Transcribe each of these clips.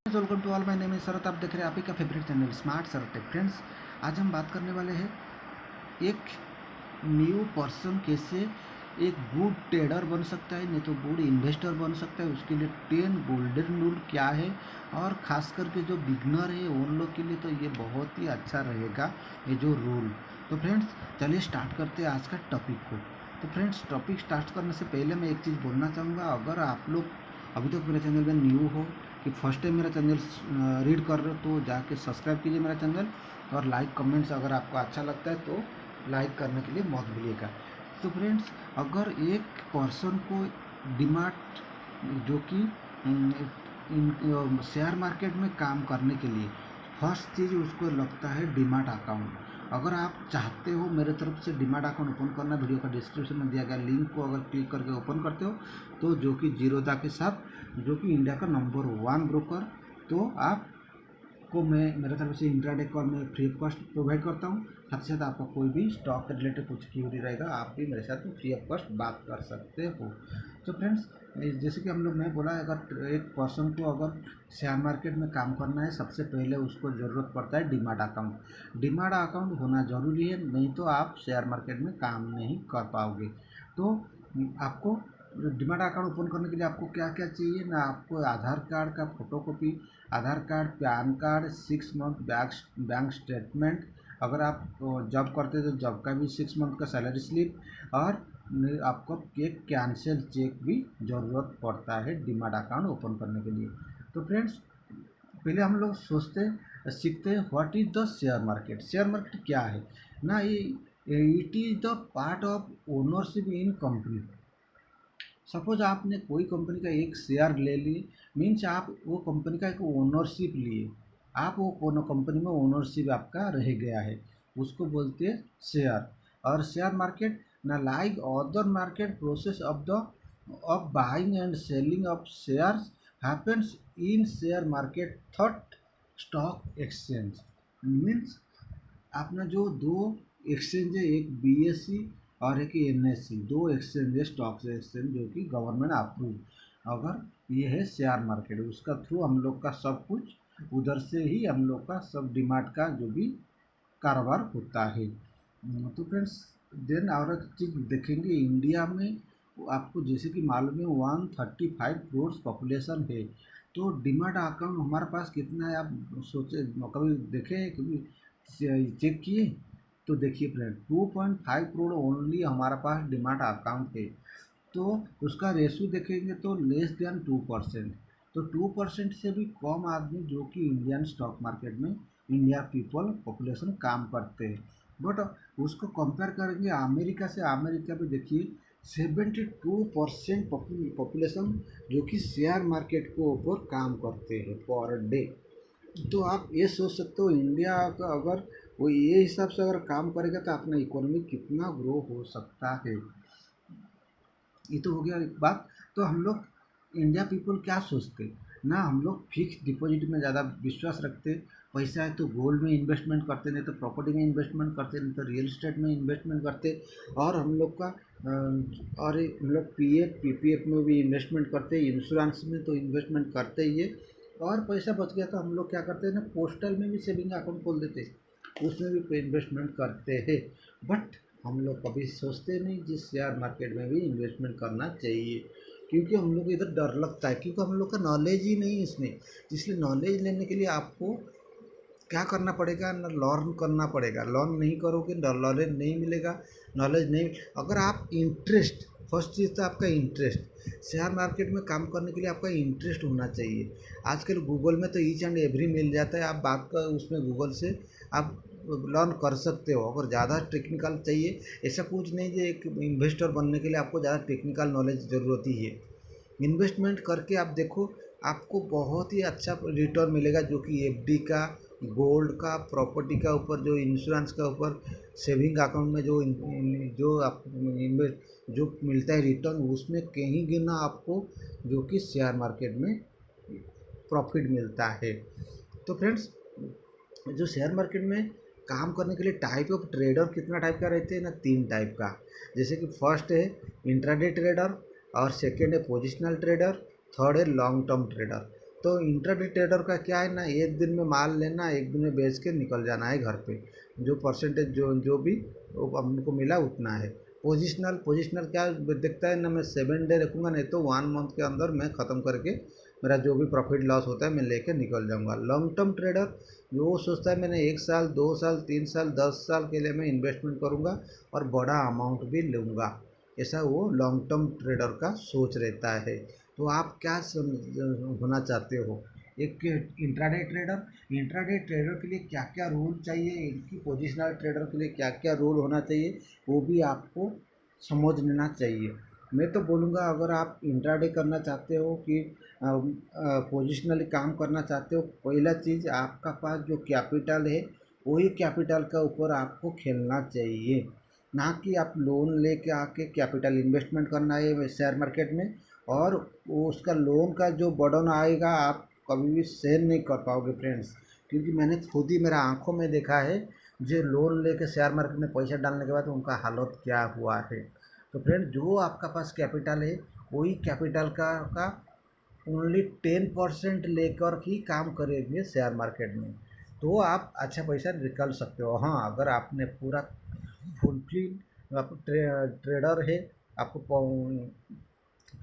Welcome to all, my name is Sharat. आप देख रहे हैं आप ही का favourite channel smart Sharat tech. Friends, आज हम बात करने वाले हैं एक न्यू पर्सन कैसे एक गुड ट्रेडर बन सकता है, नहीं तो गुड इन्वेस्टर बन सकता है। उसके लिए 10 गोल्डन रूल क्या है, और ख़ास करके जो बिगनर है उन लोग के लिए तो ये बहुत ही अच्छा रहेगा ये जो रूल। तो फ्रेंड्स, चलिए स्टार्ट करते हैं आज का टॉपिक को। तो फ्रेंड्स, टॉपिक स्टार्ट करने से पहले मैं एक चीज़ बोलना चाहूँगा। अगर आप लोग अभी तक मेरे चैनल में न्यू हो कि फर्स्ट टाइम मेरा चैनल रीड कर रहे हो, तो जाके सब्सक्राइब कीजिए मेरा चैनल, और लाइक कमेंट्स अगर आपको अच्छा लगता है तो लाइक करने के लिए मत भूलिएगा। तो फ्रेंड्स, अगर एक पर्सन को डिमाट जो कि शेयर मार्केट में काम करने के लिए फर्स्ट चीज़ उसको लगता है डिमाट अकाउंट। अगर आप चाहते हो मेरे तरफ से डिमाट अकाउंट ओपन करना, वीडियो का डिस्क्रिप्शन में दिया गया लिंक को अगर क्लिक करके ओपन करते हो तो जो कि जीरोधा के साथ, जो कि इंडिया का नंबर 1 ब्रोकर, तो आपको मैं मेरे तरफ से इंट्राडे कॉल में फ्री ऑफ कॉस्ट प्रोवाइड करता हूँ। साथ ही साथ आपका कोई भी स्टॉक के रिलेटेड कुछ क्यूरी रहेगा, आप भी मेरे साथ फ्री ऑफ कॉस्ट बात कर सकते हो। तो फ्रेंड्स, जैसे कि हम लोग मैं बोला, अगर एक पर्सन को अगर शेयर मार्केट में काम करना है, सबसे पहले उसको ज़रूरत पड़ता है डीमैट अकाउंट। डीमैट अकाउंट होना ज़रूरी है, नहीं तो आप शेयर मार्केट में काम नहीं कर पाओगे। तो आपको डीमैट अकाउंट ओपन करने के लिए आपको क्या क्या चाहिए ना, आपको आधार कार्ड का photocopy, Aadhaar card, PAN card, 6 month bank statement, अगर आप जॉब करते हैं तो जॉब का भी 6 मंथ का सैलरी स्लिप, और आपको एक कैंसिल चेक भी ज़रूरत पड़ता है डीमैट अकाउंट ओपन करने के लिए। तो फ्रेंड्स, पहले हम लोग सीखते हैं what is the share market. Share market क्या है ना, ये it is the part of ownership in company. Suppose आपने कोई कंपनी का एक शेयर ले लिए, मीन्स आप वो कंपनी का एक ओनरशिप लिए, आप वो कोनो कंपनी में ओनरशिप आपका रह गया है, उसको बोलते हैं शेयर। और शेयर मार्केट ना like other market process of buying and selling of shares happens in share market third stock exchange. Means अपना जो दो एक्सचेंज है, एक बीएससी और एक एनएससी, दो एक्सचेंज है, स्टॉक एक्सचेंज जो कि गवर्नमेंट अप्रूव। अगर ये है शेयर मार्केट, उसका थ्रू हम लोग का सब कुछ उधर से ही हम लोग का सब डिमांड का जो भी कारोबार होता है। तो फ्रेंड्स, देन और एक चीज़ देखेंगे, इंडिया में आपको जैसे कि मालूम है 135 करोड़ पॉपुलेशन है। तो डिमांड अकाउंट हमारे पास कितना है, आप सोचे कभी देखें, कभी चेक किए? तो देखिए फ्रेंड, 2.5 करोड़ ओनली हमारा पास डिमांड अकाउंट है। तो उसका रेशियो देखेंगे तो लेस देन 2%। तो 2% से भी कम आदमी जो कि इंडियन स्टॉक मार्केट में इंडिया पीपल पॉपुलेशन काम करते हैं। बट उसको कंपेयर करेंगे अमेरिका से, अमेरिका में देखिए 72% पॉपुलेशन जो कि शेयर मार्केट के ऊपर काम करते हैं पर डे। तो आप ये सोच सकते हो इंडिया का अगर वो ये हिसाब से अगर काम करेगा तो अपना इकोनॉमी कितना ग्रो हो सकता है। ये तो हो गया एक बात। तो हम लोग इंडिया पीपल क्या सोचते ना, हम लोग फिक्स डिपॉजिट में ज़्यादा विश्वास रखते। पैसा है तो गोल्ड में इन्वेस्टमेंट करते, नहीं तो प्रॉपर्टी में इन्वेस्टमेंट करते, नहीं तो रियल एस्टेट में इन्वेस्टमेंट करते। और हम लोग का और हम लोग पीएफ पीपीएफ में भी इन्वेस्टमेंट करते, इंश्योरेंस में तो इन्वेस्टमेंट करते ही है। और पैसा बच गया तो हम लोग क्या करते हैं ना, पोस्टल में भी सेविंग अकाउंट खोल देते, उसमें भी इन्वेस्टमेंट करते हैं। बट हम लोग कभी सोचते नहीं जिस शेयर मार्केट में भी इन्वेस्टमेंट करना चाहिए, क्योंकि हम लोग इधर डर लगता है, क्योंकि हम लोग का नॉलेज ही नहीं इसमें। इसलिए नॉलेज लेने के लिए आपको क्या करना पड़ेगा ना, लर्न करना पड़ेगा। लर्न नहीं करोगे नॉलेज नहीं मिलेगा। नॉलेज नहीं, अगर आप इंटरेस्ट, फर्स्ट चीज़ तो आपका इंटरेस्ट, शेयर मार्केट में काम करने के लिए आपका इंटरेस्ट होना चाहिए। आजकल गूगल में तो ईच एंड एवरी मिल जाता है, आप बात का उसमें गूगल से आप लर्न कर सकते हो। अगर ज़्यादा टेक्निकल चाहिए, ऐसा कुछ नहीं कि एक इन्वेस्टर बनने के लिए आपको ज़्यादा टेक्निकल नॉलेज ज़रूरत ही है। इन्वेस्टमेंट करके आप देखो, आपको बहुत ही अच्छा रिटर्न मिलेगा, जो कि एफडी का, गोल्ड का, प्रॉपर्टी का ऊपर, जो इंश्योरेंस का ऊपर, सेविंग अकाउंट में जो आप इन्वेस्ट जो मिलता है रिटर्न, उसमें कहीं गिना आपको जो कि शेयर मार्केट में प्रॉफिट मिलता है। तो फ्रेंड्स, जो शेयर मार्केट में काम करने के लिए टाइप ऑफ ट्रेडर कितना टाइप का रहते हैं ना, 3 टाइप का। जैसे कि फर्स्ट है इंट्राडे ट्रेडर, और सेकेंड है पोजिशनल ट्रेडर, थर्ड है लॉन्ग टर्म ट्रेडर। तो इंट्राडे ट्रेडर का क्या है ना, एक दिन में माल लेना, एक दिन में बेच के निकल जाना है घर पे, जो परसेंटेज जो जो भी हमको मिला उतना है। पोजिशनल पोजिशनल क्या दिखता है ना, मैं 7 डे रखूँगा, नहीं तो 1 मंथ के अंदर मैं ख़त्म करके मेरा जो भी प्रॉफिट लॉस होता है मैं लेके निकल जाऊँगा। लॉन्ग टर्म ट्रेडर जो वो सोचता है मैंने 1 साल 2 साल 3 साल 10 साल के लिए मैं इन्वेस्टमेंट करूँगा और बड़ा अमाउंट भी लूँगा, ऐसा वो लॉन्ग टर्म ट्रेडर का सोच रहता है। तो आप क्या होना चाहते हो, एक इंट्राडे ट्रेडर? इंट्राडे ट्रेडर के लिए क्या क्या रूल चाहिए, इनकी पोजिशनल ट्रेडर के लिए क्या क्या रूल होना चाहिए, वो भी आपको समझ लेना चाहिए। मैं तो बोलूँगा अगर आप इंट्राडे करना चाहते हो कि पोजिशनली काम करना चाहते हो, पहला चीज़ आपका पास जो कैपिटल है वही कैपिटल का ऊपर आपको खेलना चाहिए, ना कि आप लोन लेके आके कैपिटल इन्वेस्टमेंट करना है शेयर मार्केट में, और वो उसका लोन का जो बर्डन आएगा आप कभी भी सहन नहीं कर पाओगे फ्रेंड्स। क्योंकि मैंने खुद ही मेरा आंखों में देखा है, जो लोन लेके शेयर मार्केट में पैसा डालने के बाद उनका हालत क्या हुआ है। तो फ्रेंड जो आपका पास कैपिटल है वही कैपिटल का ओनली 10% लेकर ही काम करेंगे शेयर मार्केट में, तो आप अच्छा पैसा निकाल सकते हो। हाँ, अगर आपने पूरा फुलफिल आप ट्रेडर है, आपको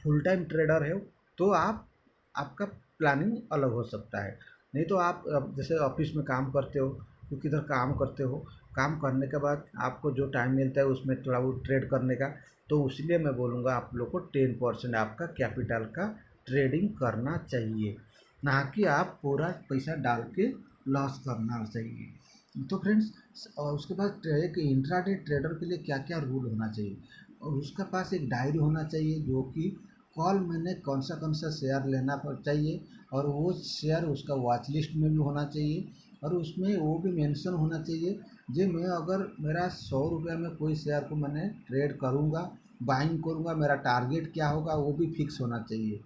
फुल टाइम ट्रेडर है, तो आप आपका प्लानिंग अलग हो सकता है। नहीं तो आप अब जैसे ऑफिस में काम करते हो, तो किधर काम करते हो, काम करने के बाद आपको जो टाइम मिलता है उसमें थोड़ा वो ट्रेड करने का, तो इसलिए मैं बोलूँगा आप लोग को 10% आपका कैपिटल का ट्रेडिंग करना चाहिए, ना कि आप पूरा पैसा डाल के लॉस करना चाहिए। तो फ्रेंड्स उसके बाद एक इंट्राडे ट्रेडर के लिए क्या क्या रूल होना चाहिए, और उसके पास एक डायरी होना चाहिए जो कि कॉल मैंने कौन सा शेयर लेना चाहिए, और वो शेयर उसका वॉच लिस्ट में भी होना चाहिए, और उसमें वो भी मेंशन होना चाहिए जो मैं अगर मेरा 100 रुपया में कोई शेयर को मैंने ट्रेड करूँगा, बाइंग करूँगा, मेरा टारगेट क्या होगा वो भी फिक्स होना चाहिए।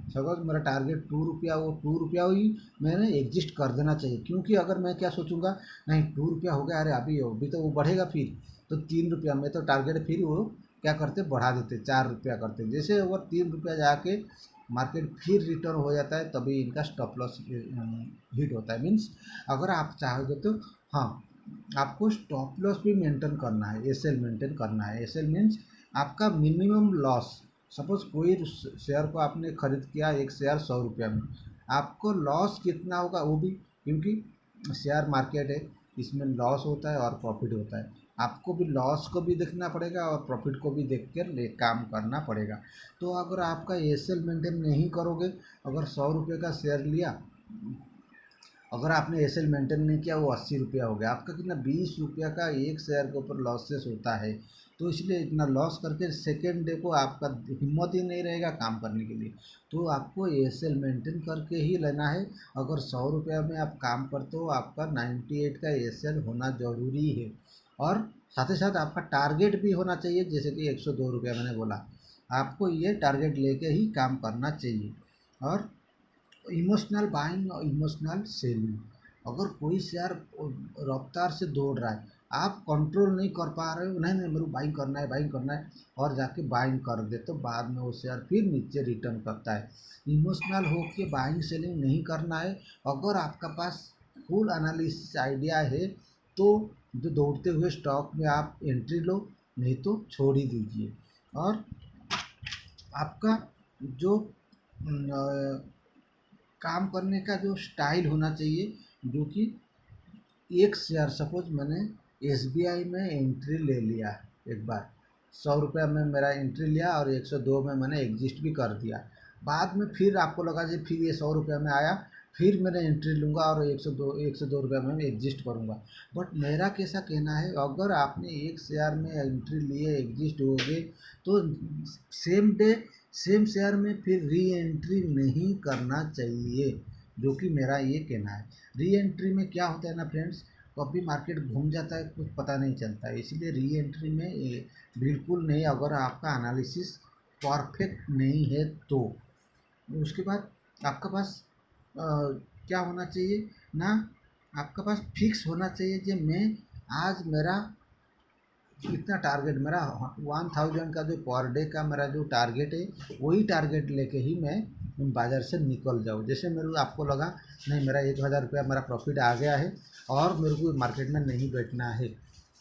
सपोज मेरा टारगेट 2 रुपया, वो 2 रुपया ही मैंने एग्जिस्ट कर देना चाहिए। क्योंकि अगर मैं क्या सोचूंगा, नहीं 2 रुपया हो गया, अरे अभी अभी तो वो बढ़ेगा, फिर तो 3 रुपया में तो टारगेट, फिर वो क्या करते बढ़ा देते 4 रुपया करते, जैसे अगर 3 रुपया जाके मार्केट फिर रिटर्न हो जाता है तभी इनका स्टॉप लॉस हिट होता है। मीन्स अगर आप चाहोगे तो हाँ, आपको स्टॉप लॉस भी मेंटेन करना है, एस एल मेंटेन करना है। एस एल मीन्स आपका मिनिमम लॉस। सपोज कोई शेयर को आपने खरीद किया, एक शेयर 100 रुपया में, आपको लॉस कितना होगा वो भी, क्योंकि शेयर मार्केट है, इसमें लॉस होता है और प्रॉफिट होता है, आपको भी लॉस को भी देखना पड़ेगा और प्रॉफिट को भी देख कर काम करना पड़ेगा। तो अगर आपका एस एल मेंटेन नहीं करोगे, अगर 100 रुपये का शेयर लिया, अगर आपने एस एल मेंटेन नहीं किया, वो 80 रुपया हो गया आपका, कितना 20 रुपया का एक शेयर के ऊपर लॉसेस होता है। तो इसलिए इतना लॉस करके सेकेंड डे को आपका हिम्मत ही नहीं रहेगा काम करने के लिए। तो आपको एस एल मेंटेन करके ही लेना है। अगर 100 रुपया में आप काम करते हो, आपका 98 का एस एल होना ज़रूरी है, और साथ ही साथ आपका टारगेट भी होना चाहिए, जैसे कि 102 रुपया मैंने बोला, आपको ये टारगेट लेके ही काम करना चाहिए। और इमोशनल बाइंग और इमोशनल सेलिंग, अगर कोई शेयर रफ्तार से दौड़ रहा है, आप कंट्रोल नहीं कर पा रहे हो, नहीं नहीं मेरे को बाइंग करना है, बाइंग करना है, और जाके बाइंग कर दे, तो बाद में वो शेयर फिर नीचे रिटर्न करता है। इमोशनल हो के बाइंग सेलिंग नहीं करना है। अगर आपका पास फुल एनालिसिस आइडिया है तो जो दौड़ते हुए स्टॉक में आप एंट्री लो, नहीं तो छोड़ ही दीजिए। और आपका जो काम करने का जो स्टाइल होना चाहिए, जो कि एक शेयर, सपोज मैंने एसबीआई में एंट्री ले लिया, एक बार 100 रुपया में मेरा एंट्री लिया और 102 में मैंने एग्जिस्ट भी कर दिया, बाद में फिर आपको लगा जी फिर ये 100 रुपया में आया, फिर मैंने एंट्री लूँगा और 102 रुपया में एग्जिस्ट करूँगा। बट मेरा कैसा कहना है, अगर आपने एक शेयर में एंट्री लिए, एग्जिस्ट हो गए, तो सेम डे सेम शेयर में फिर री एंट्री नहीं करना चाहिए, जो कि मेरा ये कहना है। री एंट्री में क्या होता है ना फ्रेंड्स, कभी मार्केट घूम जाता है, कुछ पता नहीं चलता है, इसलिए री एंट्री में बिल्कुल नहीं, अगर आपका एनालिसिस परफेक्ट नहीं है तो। उसके बाद आपका पास क्या होना चाहिए ना, आपका पास फिक्स होना चाहिए कि मैं आज मेरा इतना टारगेट, मेरा 1000 का जो पर डे का मेरा जो टारगेट है, वही टारगेट लेके ही मैं बाज़ार से निकल जाओ। जैसे मेरे आपको लगा नहीं मेरा 1000 रुपया मेरा प्रॉफिट आ गया है और मेरे को मार्केट में नहीं बैठना है,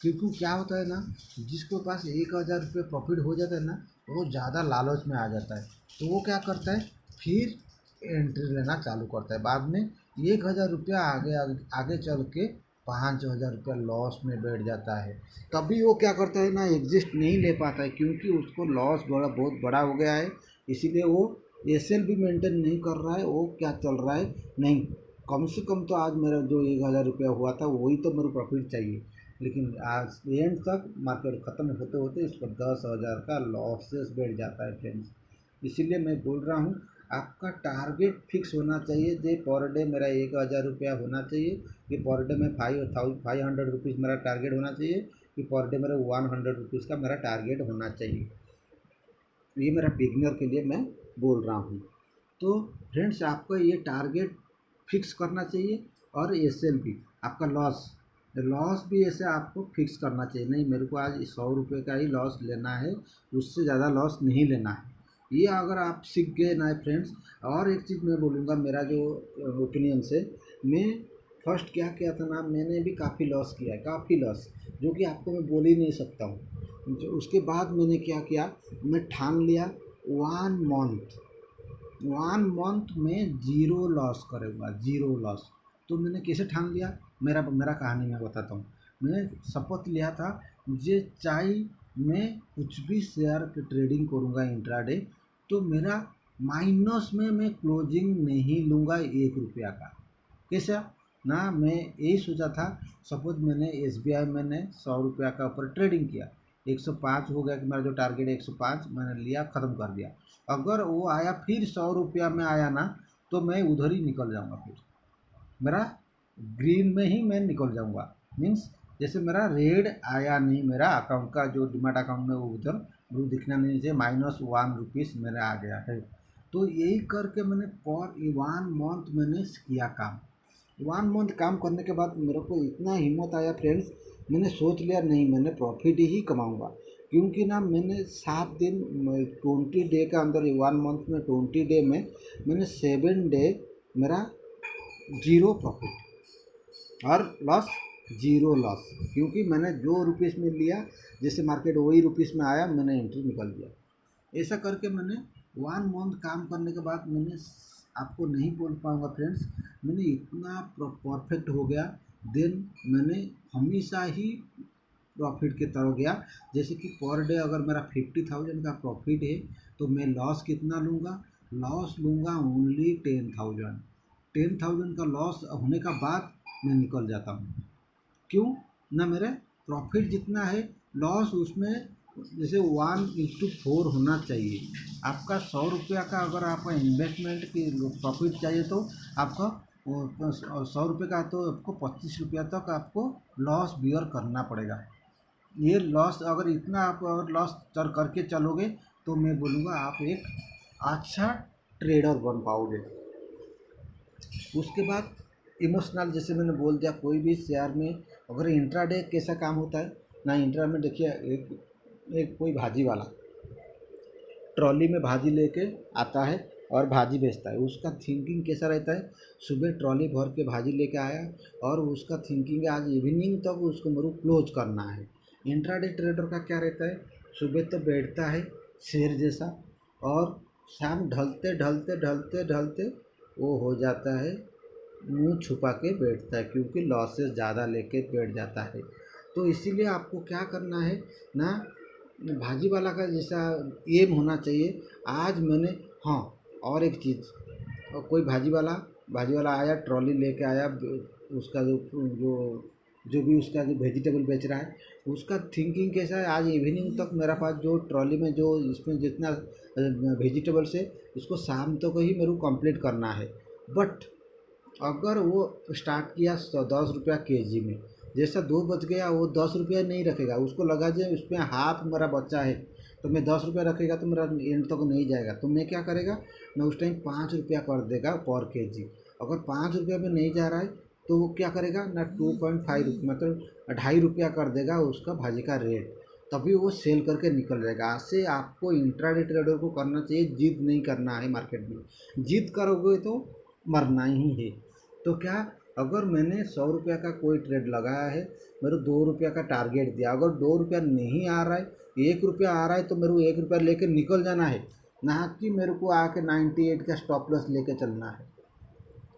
क्योंकि क्या होता है ना, जिसके पास 1000 रुपये प्रॉफिट हो जाता है ना, वो ज़्यादा लालच में आ जाता है। तो वो क्या करता है, फिर एंट्री लेना चालू करता है। बाद में 1000 रुपया आगे आगे आगे चल के 5000 रुपया लॉस में बैठ जाता है। तभी वो क्या करता है ना, एग्जिस्ट नहीं ले पाता है, क्योंकि उसको लॉस बहुत बड़ा हो गया है। इसीलिए वो एसएल भी मेंटेन नहीं कर रहा है। वो क्या चल रहा है, नहीं कम से कम तो आज मेरा जो 1000 रुपया हुआ था वही तो मेरे प्रॉफिट चाहिए, लेकिन आज एंड तक मार्केट ख़त्म होते होते इसको 10,000 का लॉसेस बैठ जाता है फ्रेंड्स। इसीलिए मैं बोल रहा हूँ, आपका टारगेट फिक्स होना चाहिए। जो पर डे मेरा 1000 रुपया होना चाहिए, कि पर डे में 500 रुपीज़ मेरा टारगेट होना चाहिए, कि पर डे मेरा 100 रुपीज़ का मेरा टारगेट होना चाहिए। ये मेरा बिगिनर के लिए मैं बोल रहा हूँ। तो फ्रेंड्स, आपका ये टारगेट फिक्स करना चाहिए। और एसएल भी आपका लॉस भी ऐसे आपको फिक्स करना चाहिए। नहीं मेरे को आज 100 रुपये का ही लॉस लेना है, उससे ज़्यादा लॉस नहीं लेना है। ये अगर आप सीख गए ना फ्रेंड्स। और एक चीज़ मैं बोलूँगा, मेरा जो ओपिनियन से, मैं फर्स्ट क्या किया था ना, मैंने भी काफ़ी लॉस किया है, काफ़ी लॉस, जो कि आपको मैं बोल ही नहीं सकता हूँ। जो उसके बाद मैंने क्या किया, मैं ठान लिया 1 मंथ में ज़ीरो लॉस करूँगा, ज़ीरो लॉस। तो मैंने कैसे ठान लिया, मेरा मेरा कहानी मैं बताता हूँ। मैं शपथ लिया था, जे चाहे मैं कुछ भी शेयर की ट्रेडिंग करूँगा इंट्राडे, तो मेरा माइनस में मैं क्लोजिंग नहीं लूँगा 1 रुपया का। कैसा ना, मैं यही सोचा था। सपोज मैंने एसबीआई मैंने 100 रुपया का ऊपर ट्रेडिंग किया, 105 हो गया कि मेरा जो टारगेट है 105 मैंने लिया, ख़त्म कर दिया। अगर वो आया फिर 100 रुपया में आया ना, तो मैं उधर ही निकल जाऊँगा। फिर मेरा ग्रीन में ही मैं निकल जाऊँगा। मीन्स जैसे मेरा रेड आया नहीं, मेरा अकाउंट का जो डीमैट अकाउंट में वो उधर वो दिखना नहीं चाहिए, -1 रुपीज़ मेरा आ गया है। तो यही करके मैंने पर 1 मंथ मैंने किया काम। 1 मंथ काम करने के बाद मेरे को इतना हिम्मत आया फ्रेंड्स, मैंने सोच लिया नहीं मैंने प्रॉफिट ही कमाऊंगा। क्योंकि ना मैंने 7 दिन 20 डे के अंदर, 1 मंथ में 20 डे में मैंने 7 डे मेरा ज़ीरो प्रॉफिट और लॉस, ज़ीरो लॉस। क्योंकि मैंने जो रुपीज़ में लिया, जैसे मार्केट वही रुपीज़ में आया, मैंने एंट्री निकल दिया। ऐसा करके मैंने 1 मंथ काम करने के बाद मैंने, आपको नहीं बोल पाऊँगा फ्रेंड्स, मैंने इतना परफेक्ट हो गया। देन मैंने हमेशा ही प्रॉफिट की तरफ गया। जैसे कि पर डे अगर मेरा 50,000 का प्रॉफिट है, तो मैं लॉस कितना लूँगा, लॉस लूँगा ओनली 10,000। 10,000 का लॉस होने का बाद मैं निकल जाता हूँ। क्यों ना, मेरे प्रॉफिट जितना है लॉस उसमें जैसे 1:4 होना चाहिए। आपका 100 रुपया का अगर आपका इन्वेस्टमेंट की प्रॉफिट चाहिए, तो आपका 100 रुपये का, तो आपको 25 रुपया तक आपको लॉस बियर करना पड़ेगा। ये लॉस अगर इतना आप अगर लॉस करके चलोगे, तो मैं बोलूँगा आप एक अच्छा ट्रेडर बन पाओगे। उसके बाद इमोशनल, जैसे मैंने बोल दिया, कोई भी शेयर में अगर इंट्राडे कैसा काम होता है ना, इंट्रा में देखिए, एक कोई भाजी वाला ट्रॉली में भाजी लेके आता है और भाजी बेचता है। उसका थिंकिंग कैसा रहता है, सुबह ट्रॉली भर के भाजी लेके आया और उसका थिंकिंग है आज इवनिंग तक उसको मेरे क्लोज करना है। इंट्राडे ट्रेडर का क्या रहता है, सुबह तो बैठता है शेर जैसा, और शाम ढलते ढलते ढलते ढलते वो हो जाता है, मुंह छुपा के बैठता है, क्योंकि लॉसेस ज़्यादा लेके बैठ जाता है। तो इसीलिए आपको क्या करना है ना, भाजी वाला का जैसा एम होना चाहिए। आज मैंने, हाँ और एक चीज़, और कोई भाजी वाला आया, ट्रॉली लेके आया, उसका जो भी उसका जो वेजिटेबल बेच रहा है, उसका थिंकिंग कैसा है, आज इवनिंग तक मेरा पास जो ट्रॉली में जो इसमें जितना वेजिटेबल्स है, उसको शाम तक ही मेरे को कंप्लीट करना है। बट अगर वो स्टार्ट किया 10 रुपया केजी में, जैसा 2 बज गया वो 10 रुपया नहीं रखेगा, उसको लगा जाए उसमें हाफ मेरा बच्चा है, तो मैं 10 रुपया रखेगा तो मेरा एंड तक नहीं जाएगा। तो मैं क्या करेगा, मैं उस टाइम 5 रुपया कर देगा पर केजी। अगर 5 रुपया में नहीं जा रहा है, तो वो क्या करेगा ना, 2.5 रुपये मतलब 2.5 रुपया कर देगा उसका भाजी का रेट। तभी वो सेल करके निकल जाएगा। ऐसे आपको इंट्राडे ट्रेडर को करना चाहिए, जिद नहीं करना है मार्केट में। जिद करोगे तो मरना ही है। तो क्या, अगर मैंने 100 रुपये का कोई ट्रेड लगाया है, मेरे 2 रुपये का टारगेट दिया, अगर 2 रुपया नहीं आ रहा है, 1 रुपया आ रहा है, तो मेरे को 1 रुपया लेके निकल जाना है, ना कि मेरे को आके 98 का स्टॉप लॉस लेके चलना है।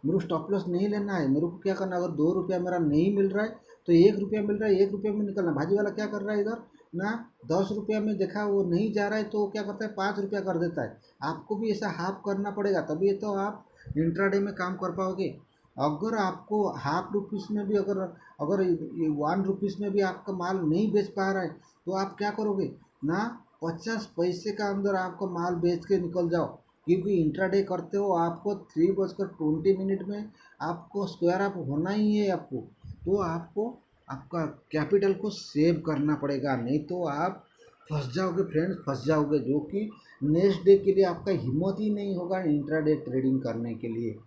मेरे को स्टॉप लॉस नहीं लेना है। मेरे को क्या करना है, अगर 2 रुपया मेरा नहीं मिल रहा है तो 1 रुपया मिल रहा है, 1 रुपये में निकलना। भाजी वाला क्या कर रहा है इधर ना, 10 रुपया में देखा वो नहीं जा रहा है तो क्या करता है, 5 रुपया कर देता है। आपको भी ऐसा हाफ करना पड़ेगा, तभी तो आप इंट्राडे में काम कर पाओगे। अगर आपको हाफ रुपीज़ में भी, अगर अगर 1 रुपीज़ में भी आपका माल नहीं बेच पा रहा है, तो आप क्या करोगे ना, 50 पैसे का अंदर आपका माल बेच के निकल जाओ। क्योंकि इंट्राडे करते हो आपको 3:20 में आपको स्क्वायर अप होना ही है आपको। तो आपको आपका कैपिटल को सेव करना पड़ेगा, नहीं तो आप फंस जाओगे फ्रेंड्स, फंस जाओगे, जो कि नेक्स्ट डे के लिए आपका हिम्मत ही नहीं होगा इंट्राडे ट्रेडिंग करने के लिए।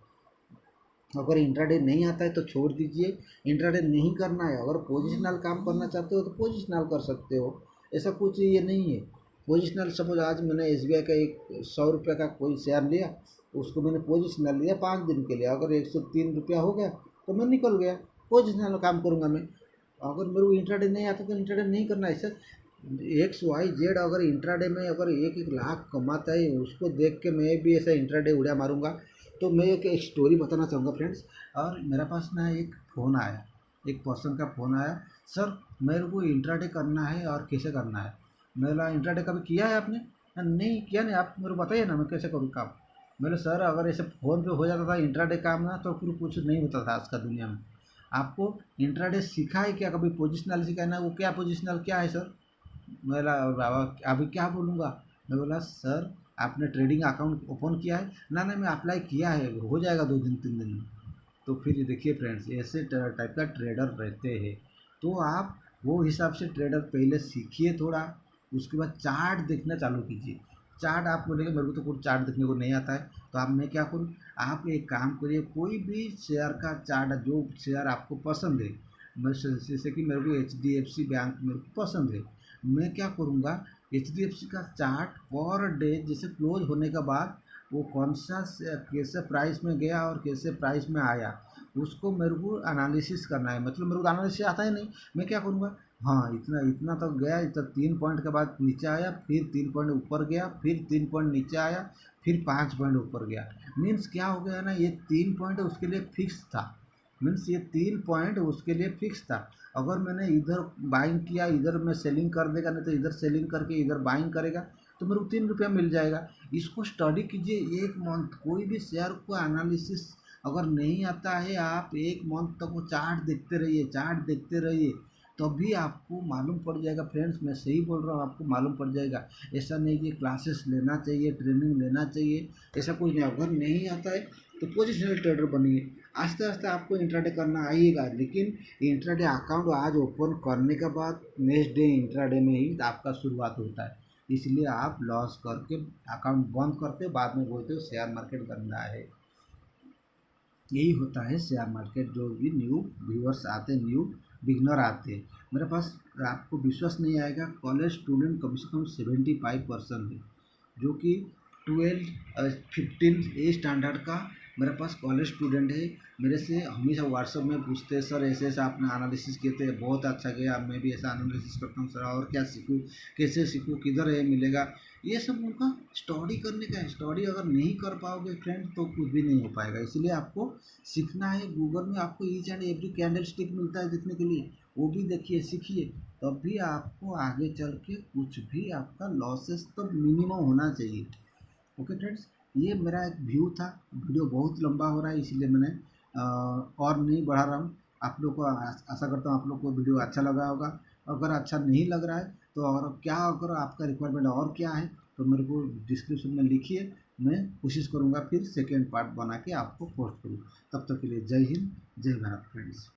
अगर इंट्राडे नहीं आता है तो छोड़ दीजिए, इंट्राडे नहीं करना है। अगर पोजिशनल काम करना चाहते हो तो पोजिशनल कर सकते हो, ऐसा कुछ ये नहीं है। पोजिशनल सपोज आज मैंने SBI का एक 100 रुपये का कोई शेयर लिया, उसको मैंने पोजिशनल लिया 5 दिन के लिए, अगर 103 रुपया हो गया तो मैं निकल गया। पोजिशनल काम करूँगा मैं। अगर मेरे को इंट्राडे नहीं आता तो इंट्राडे नहीं करना है सर। XYZ अगर इंट्राडे में अगर 1-1 लाख कमाता है, उसको देख के मैं भी ऐसा इंट्राडे उड़ा मारूंगा। तो मैं एक स्टोरी बताना चाहूँगा फ्रेंड्स। और मेरे पास ना एक फ़ोन आया, एक पर्सन का फ़ोन आया, सर मेरे को इंट्राडे करना है और कैसे करना है। मैं बोला इंट्राडे कभी किया है आपने? नहीं किया नहीं, आप मेरे को बताइए ना मैं कैसे करूँ काम। मेरे सर अगर ऐसे फ़ोन पे हो जाता था इंट्राडे काम ना, तो फिर कुछ नहीं होता था आज का दुनिया में। आपको इंट्राडे सीखा है क्या, कभी पोजिशनल सीखा है ना? वो क्या पोजिशनल क्या है सर? मेरा बाबा अभी क्या बोलूँगा। मैं बोला सर आपने ट्रेडिंग अकाउंट ओपन किया है ना? नहीं मैं अप्लाई किया है, हो जाएगा 2 दिन 3 दिन में। तो फिर ये देखिए फ्रेंड्स, ऐसे टाइप का ट्रेडर रहते हैं। तो आप वो हिसाब से ट्रेडर पहले सीखिए थोड़ा, उसके बाद चार्ट देखना चालू कीजिए। चार्ट आप बोलेंगे मेरे को तो कुछ चार्ट देखने को नहीं आता है, तो आप मैं क्या करूँ, आप एक काम करिए, कोई भी शेयर का चार्ट, जो शेयर आपको पसंद है, मैं जैसे कि मेरे को HDFC बैंक मेरे को पसंद है, मैं क्या करूँगा, HDFC का चार्ट पर डे जैसे क्लोज होने के बाद वो कौन सा कैसे प्राइस में गया और कैसे प्राइस में आया, उसको मेरे को एनालिसिस करना है। मतलब मेरे को एनालिसिस आता ही नहीं, मैं क्या करूँगा, हाँ इतना इतना तक गया, इतना 3 पॉइंट के बाद नीचे आया, फिर 3 पॉइंट ऊपर गया, फिर 3 पॉइंट नीचे आया, फिर 5 पॉइंट ऊपर गया। मीन्स क्या हो गया ना, ये 3 पॉइंट उसके लिए फिक्स था। मीन्स ये 3 पॉइंट उसके लिए फिक्स था। अगर मैंने इधर बाइंग किया, इधर मैं सेलिंग कर देगा, नहीं तो इधर सेलिंग करके इधर बाइंग करेगा, तो मेरे को 3 रुपया मिल जाएगा। इसको स्टडी कीजिए 1 मंथ। कोई भी शेयर को एनालिसिस अगर नहीं आता है, आप 1 मंथ तक वो चार्ट देखते रहिए, चार्ट देखते रहिए, तभी आपको मालूम पड़ जाएगा फ्रेंड्स। मैं सही बोल रहा हूँ, आपको मालूम पड़ जाएगा। ऐसा नहीं कि क्लासेस लेना चाहिए, ट्रेनिंग लेना चाहिए, ऐसा कुछ नहीं। अगर नहीं आता है तो पोजिशनल ट्रेडर बनिए, आस्ते आस्ते आपको इंट्राडे करना आइएगा। लेकिन इंट्राडे अकाउंट आज ओपन करने के बाद नेक्स्ट डे इंट्राडे में ही आपका शुरुआत होता है। इसलिए आप लॉस करके अकाउंट बंद करते बाद में बोलते हो शेयर मार्केट गंदा है। यही होता है शेयर मार्केट। जो भी न्यू व्यूअर्स आते, न्यू बिगनर आते मेरे पास, आपको विश्वास नहीं आएगा, कॉलेज स्टूडेंट कम से कम 75% है, जो कि 12-15 स्टैंडर्ड का मेरे पास कॉलेज स्टूडेंट है। मेरे से हमेशा व्हाट्सएप में पूछते हैं, सर ऐसे ऐसा आपने एनालिसिस किए थे, बहुत अच्छा गया, मैं भी ऐसा एनालिसिस करता हूँ सर, और क्या सीखूँ, कैसे सीखूँ, किधर है मिलेगा। ये सब उनका स्टडी करने का है। स्टडी अगर नहीं कर पाओगे फ्रेंड तो कुछ भी नहीं हो पाएगा। इसलिए आपको सीखना है। गूगल में आपको each and every candle stick मिलता है देखने के लिए, वो भी देखिए, सीखिए, तब भी आपको आगे चल के कुछ भी आपका लॉसेस तो मिनिमम होना चाहिए। ओके फ्रेंड्स, ये मेरा एक व्यू था। वीडियो बहुत लंबा हो रहा है, इसलिए मैंने और नहीं बढ़ा रहा हूँ। आप लोग को आशा करता हूँ आप लोग को वीडियो अच्छा लगा होगा। अगर अच्छा नहीं लग रहा है तो और क्या, अगर आपका रिक्वायरमेंट और क्या है तो मेरे को डिस्क्रिप्शन में लिखिए। मैं कोशिश करूँगा फिर सेकेंड पार्ट बना के आपको पोस्ट करूँ। तब तक के लिए जय हिंद, जय भारत फ्रेंड्स।